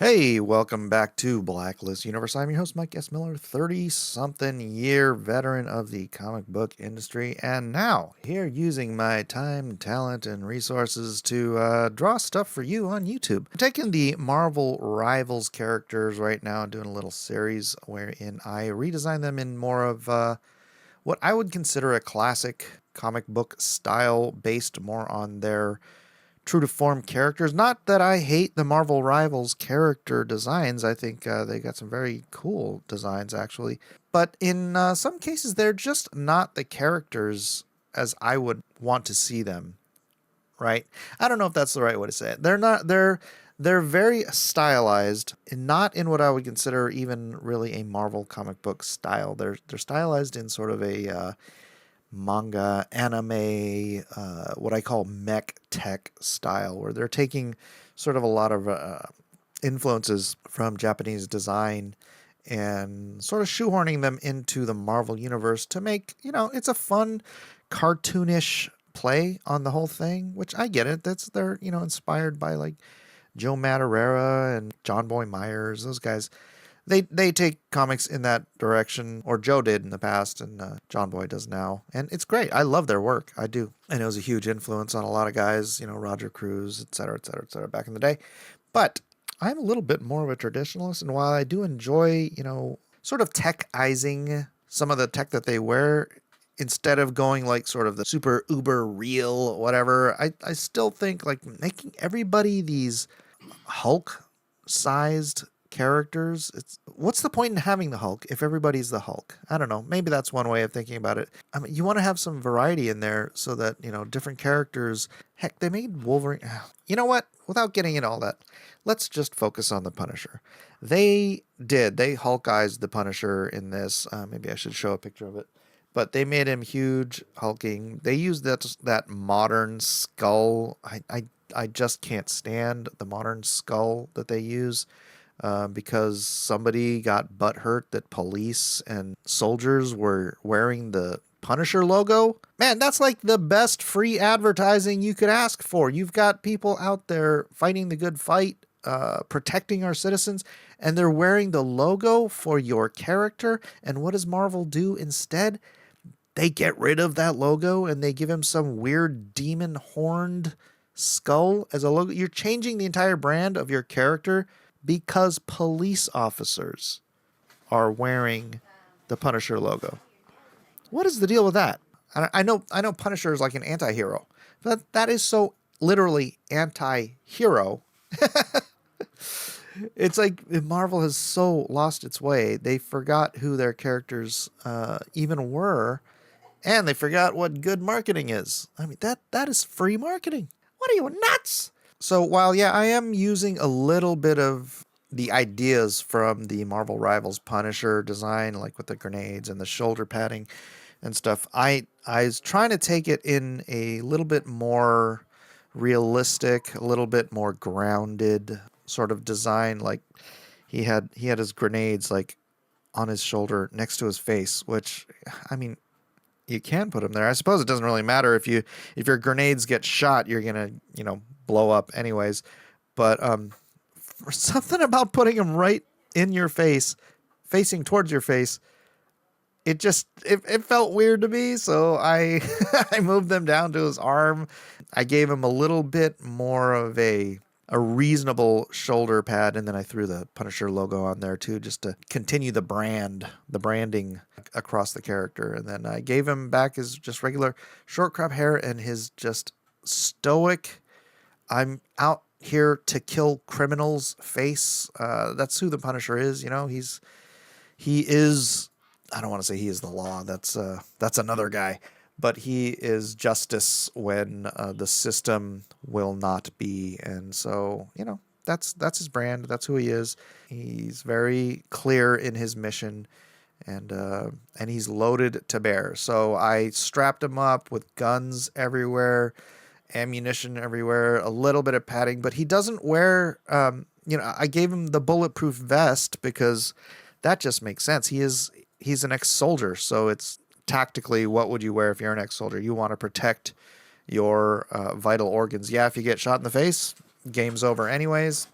Hey, welcome back to Blacklist Universe. I'm your host, Mike S. Miller, 30-something year veteran of the comic book industry, and now here using my time, talent, and resources to draw stuff for you on YouTube. I'm taking the Marvel Rivals characters right now and doing a little series wherein I redesign them in more of what I would consider a classic comic book style based more on their true to form characters. Not that I hate the Marvel Rivals character designs. I think they got some very cool designs, actually. But in some cases, they're just not the characters as I would want to see them, right? I don't know if that's the right way to say it. They're not, they're very stylized, and not in what I would consider even really a Marvel comic book style. They're stylized in sort of a manga, anime, what I call mech tech style, where they're taking sort of a lot of influences from Japanese design and sort of shoehorning them into the Marvel universe to make, it's a fun, cartoonish play on the whole thing, which I get it. They're, inspired by like Joe Madureira and John Boy Myers, those guys. They take comics in that direction, or Joe did in the past, and John Boy does now, and it's great. I love their work, I do, and it was a huge influence on a lot of guys, Roger Cruz, et cetera, et cetera, et cetera, back in the day. But I'm a little bit more of a traditionalist, and while I do enjoy, sort of techizing some of the tech that they wear, instead of going like sort of the super uber real whatever, I still think like making everybody these Hulk sized characters. What's the point in having the Hulk if everybody's the Hulk? I don't know. Maybe that's one way of thinking about it. I mean, you want to have some variety in there so that, different characters. Heck, they made Wolverine. You know what? Without getting into all that, let's just focus on the Punisher. They Hulkized the Punisher in this. Maybe I should show a picture of it. But they made him huge, hulking. They used that modern skull. I just can't stand the modern skull that they use. Because somebody got butthurt that police and soldiers were wearing the Punisher logo. Man, that's like the best free advertising you could ask for. You've got people out there fighting the good fight, protecting our citizens, and they're wearing the logo for your character. And what does Marvel do instead? They get rid of that logo and they give him some weird demon horned skull as a logo. You're changing the entire brand of your character because police officers are wearing the Punisher logo. What is the deal with that? I know Punisher is like an anti-hero, but that is so literally anti-hero. It's like Marvel has so lost its way. They forgot who their characters even were, and they forgot what good marketing is. I mean, that is free marketing. What are you, nuts? So while, yeah, I am using a little bit of the ideas from the Marvel Rivals Punisher design, like with the grenades and the shoulder padding and stuff, I was trying to take it in a little bit more realistic, a little bit more grounded sort of design. Like he had his grenades like on his shoulder next to his face, which, I mean, you can put them there. I suppose it doesn't really matter if your grenades get shot, you're gonna blow up anyways. But for something about putting them right in your face, facing towards your face, it felt weird to me. So I I moved them down to his arm. I gave him a little bit more of a reasonable shoulder pad, and then I threw the Punisher logo on there too, just to continue the branding across the character. And then I gave him back his just regular short crop hair and his just stoic, I'm out here to kill criminals face. That's who the Punisher is. He is, I don't want to say he is the law. That's another guy. But he is justice when the system will not be. And so, that's his brand. That's who he is. He's very clear in his mission, and he's loaded to bear. So I strapped him up with guns everywhere, ammunition everywhere, a little bit of padding, but he doesn't wear, I gave him the bulletproof vest because that just makes sense. He's an ex-soldier, so it's tactically, what would you wear if you're an ex-soldier? You want to protect your vital organs. Yeah, if you get shot in the face, game's over anyways.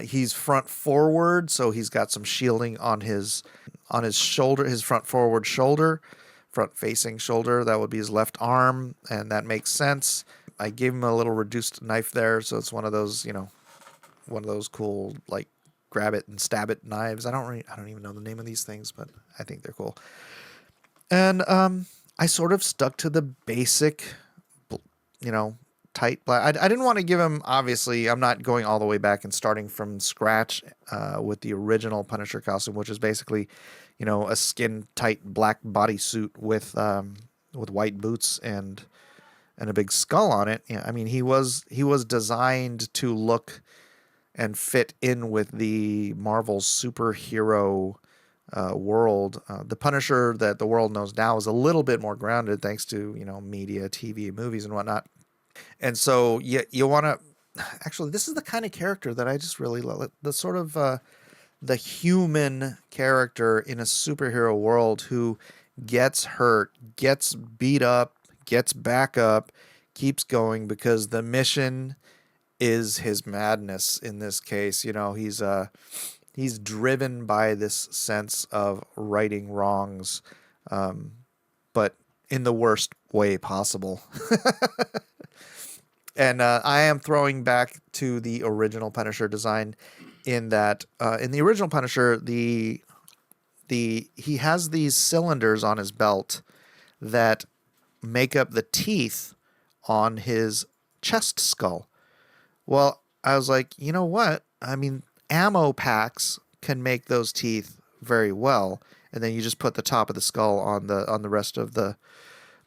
He's front forward, so he's got some shielding on his shoulder, his front forward shoulder, front facing shoulder. That would be his left arm, and that makes sense. I gave him a little reduced knife there, so it's one of those, one of those cool like grab it and stab it knives. I don't even know the name of these things, but I think they're cool. And I sort of stuck to the basic, tight black. I didn't want to give him, obviously, I'm not going all the way back and starting from scratch with the original Punisher costume, which is basically, a skin tight black bodysuit with white boots and a big skull on it. Yeah, I mean, he was designed to look and fit in with the Marvel superhero world. The Punisher that the world knows now is a little bit more grounded thanks to, media, TV, movies, and whatnot. And so you want to actually, this is the kind of character that I just really love. The sort of the human character in a superhero world who gets hurt, gets beat up, gets back up, keeps going because the mission is his madness. In this case, he's driven by this sense of righting wrongs, but in the worst way possible. And I am throwing back to the original Punisher design in that in the original Punisher, he has these cylinders on his belt that make up the teeth on his chest skull. Well, I was like, you know what? I mean, ammo packs can make those teeth very well, and then you just put the top of the skull on the rest of the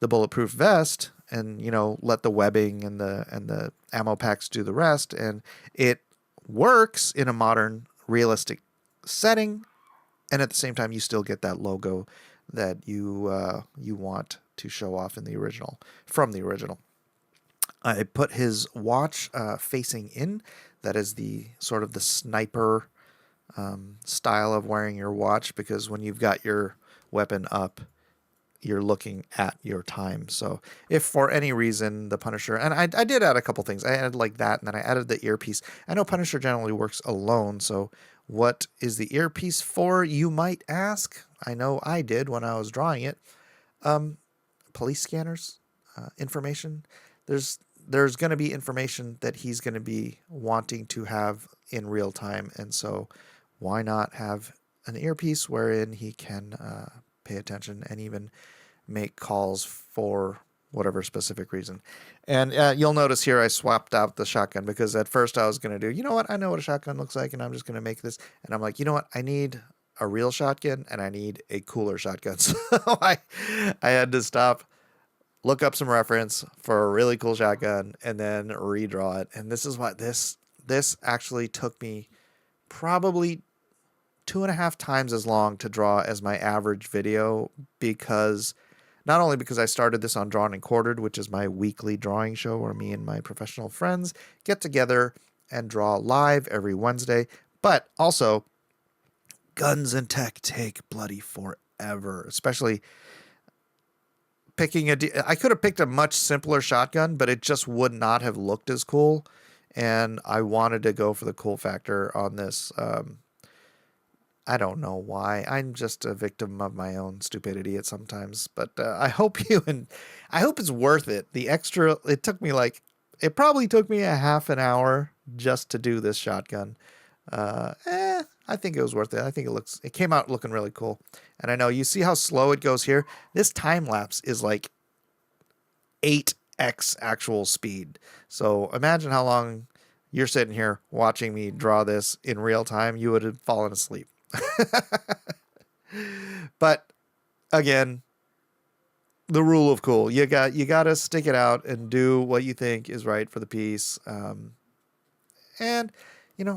bulletproof vest, and let the webbing and the ammo packs do the rest, and it works in a modern realistic setting, and at the same time you still get that logo that you want to show off in the original from the original. I put his watch facing in. That is the sort of the sniper style of wearing your watch, because when you've got your weapon up, you're looking at your time. So if for any reason the Punisher, and I did add a couple things. I added like that, and then I added the earpiece. I know Punisher generally works alone, so what is the earpiece for, you might ask? I know I did when I was drawing it. Police scanners, information. There's going to be information that he's going to be wanting to have in real time, and so why not have an earpiece wherein he can pay attention and even make calls for whatever specific reason. And you'll notice here I swapped out the shotgun, because at first I was going to do, you know what, I know what a shotgun looks like, and I'm just going to make this. And I'm like, you know what, I need a real shotgun and I need a cooler shotgun. So I had to stop, look up some reference for a really cool shotgun, and then redraw it. And this is what this actually took me probably 2.5 times as long to draw as my average video, because not only because I started this on Drawn and Quartered, which is my weekly drawing show where me and my professional friends get together and draw live every Wednesday, but also guns and tech take bloody forever, especially picking I could have picked a much simpler shotgun, but it just would not have looked as cool, and I wanted to go for the cool factor on this. I don't know why. I'm just a victim of my own stupidity at sometimes, but I hope I hope it's worth it. The extra, it probably took me a half an hour just to do this shotgun. I think it was worth it. I think it came out looking really cool. And I know you see how slow it goes here. This time lapse is like 8x actual speed. So imagine how long you're sitting here watching me draw this in real time. You would have fallen asleep. But again, the rule of cool, you got to stick it out and do what you think is right for the piece. And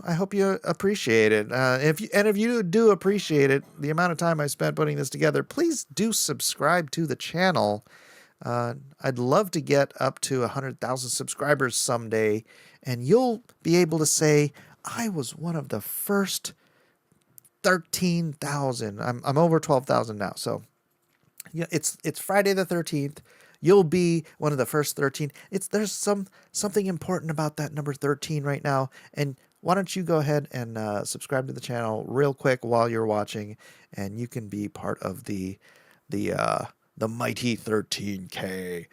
I hope you appreciate it. If you do appreciate it, the amount of time I spent putting this together, please do subscribe to the channel. I'd love to get up to 100,000 subscribers someday, and you'll be able to say I was one of the first 13,000. I'm over 12,000 now. So it's Friday the 13th. You'll be one of the first 13. There's something important about that number 13 right now. And why don't you go ahead and subscribe to the channel real quick while you're watching, and you can be part of the uh, the mighty 13K.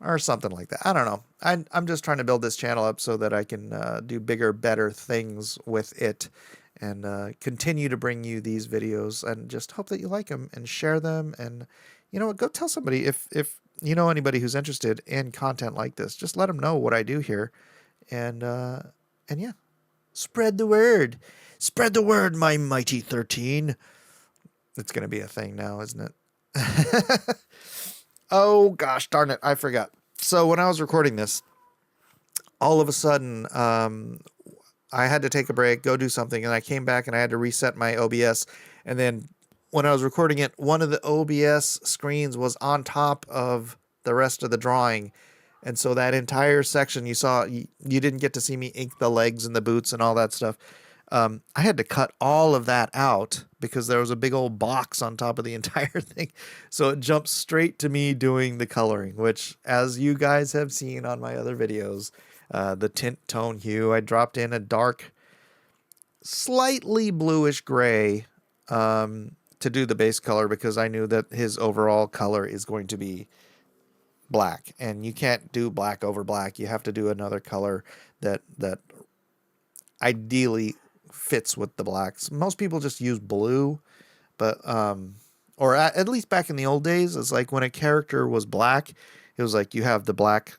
Or something like that. I don't know. I'm just trying to build this channel up so that I can do bigger, better things with it, and continue to bring you these videos, and just hope that you like them and share them. And you know what? Go tell somebody if you know anybody who's interested in content like this. Just let them know what I do here, and yeah, spread the word. Spread the word, my mighty 13. It's gonna be a thing now, isn't it? Oh, gosh darn it, I forgot. So when I was recording this, all of a sudden, I had to take a break, go do something, and I came back and I had to reset my OBS. And then when I was recording it, one of the OBS screens was on top of the rest of the drawing. And so that entire section you saw, you didn't get to see me ink the legs and the boots and all that stuff. I had to cut all of that out because there was a big old box on top of the entire thing. So it jumped straight to me doing the coloring, which, as you guys have seen on my other videos, the tint tone hue, I dropped in a dark, slightly bluish gray to do the base color, because I knew that his overall color is going to be black, and you can't do black over black. You have to do another color that ideally fits with the blacks. Most people just use blue, but or at least back in the old days, it's like when a character was black, it was like you have the black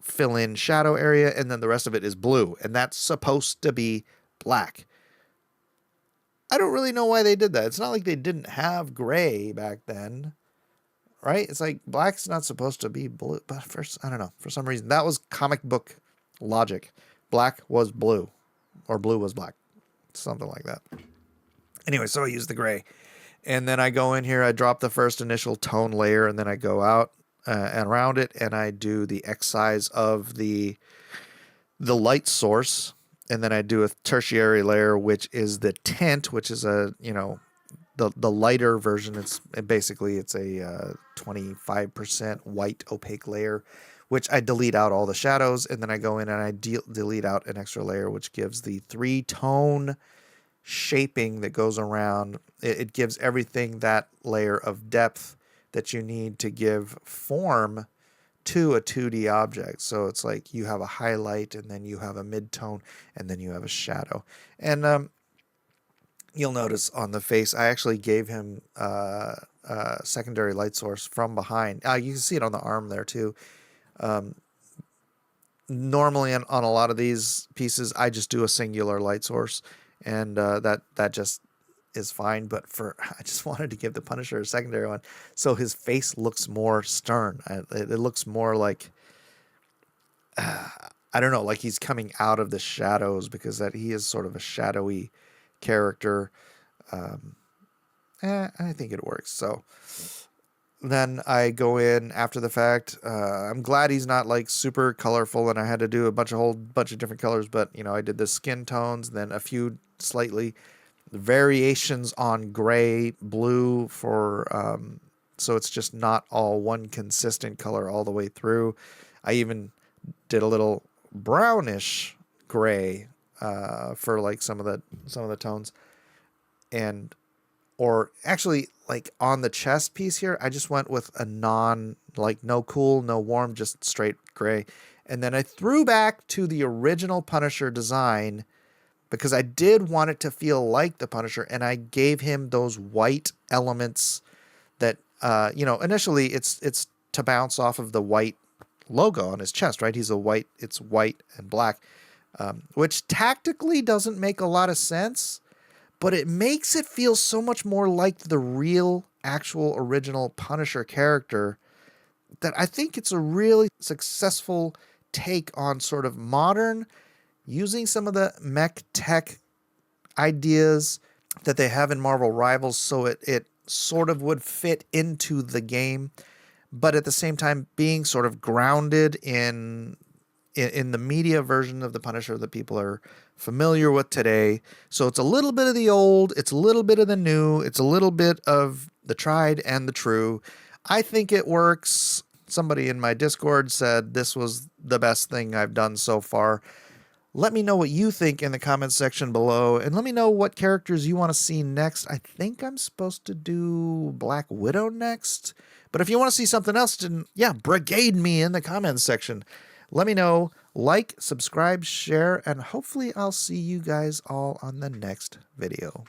fill-in shadow area, and then the rest of it is blue, and that's supposed to be black. I don't really know why they did that. It's not like they didn't have gray back then, right? It's like black's not supposed to be blue, but first, I don't know, for some reason that was comic book logic. Black was blue, or blue was black, something like that. Anyway, so I use the gray, and then I go in here, I drop the first initial tone layer, and then I go out and around it, and I do the X size of the light source, and then I do a tertiary layer, which is the tint, which is a, you know, the lighter version. It's a 25% white opaque layer, which I delete out all the shadows, and then I go in and I delete out an extra layer, which gives the 3-tone shaping that goes around. It gives everything that layer of depth that you need to give form to a 2D object. So it's like you have a highlight, and then you have a mid-tone, and then you have a shadow. And you'll notice on the face, I actually gave him a secondary light source from behind. You can see it on the arm there too. Normally on a lot of these pieces, I just do a singular light source, and that just is fine. But I just wanted to give the Punisher a secondary one, so his face looks more stern. It looks more like, I don't know, like he's coming out of the shadows, because that he is sort of a shadowy character. I think it works. So then I go in after the fact. I'm glad he's not like super colorful, and I had to do a whole bunch of different colors, but you know, I did the skin tones, then a few slightly variations on gray, blue for so it's just not all one consistent color all the way through. I even did a little brownish gray for like some of the tones, and or actually like on the chest piece here, I just went with a no cool, no warm, just straight gray. And then I threw back to the original Punisher design, because I did want it to feel like the Punisher, and I gave him those white elements that, you know, initially it's to bounce off of the white logo on his chest, right? It's white and black, which tactically doesn't make a lot of sense, but it makes it feel so much more like the real, actual, original Punisher character, that I think it's a really successful take on sort of modern, using some of the mech tech ideas that they have in Marvel Rivals, so it sort of would fit into the game, but at the same time being sort of grounded in the media version of the Punisher that people are familiar with today. So it's a little bit of the old, it's a little bit of the new, it's a little bit of the tried and the true. I think it works. Somebody in my Discord said this was the best thing I've done so far. Let me know what you think in the comments section below, and let me know what characters you want to see next. I think I'm supposed to do Black Widow next, but if you want to see something else, then yeah, brigade me in the comments section. Let me know. Like, subscribe, share, and hopefully I'll see you guys all on the next video.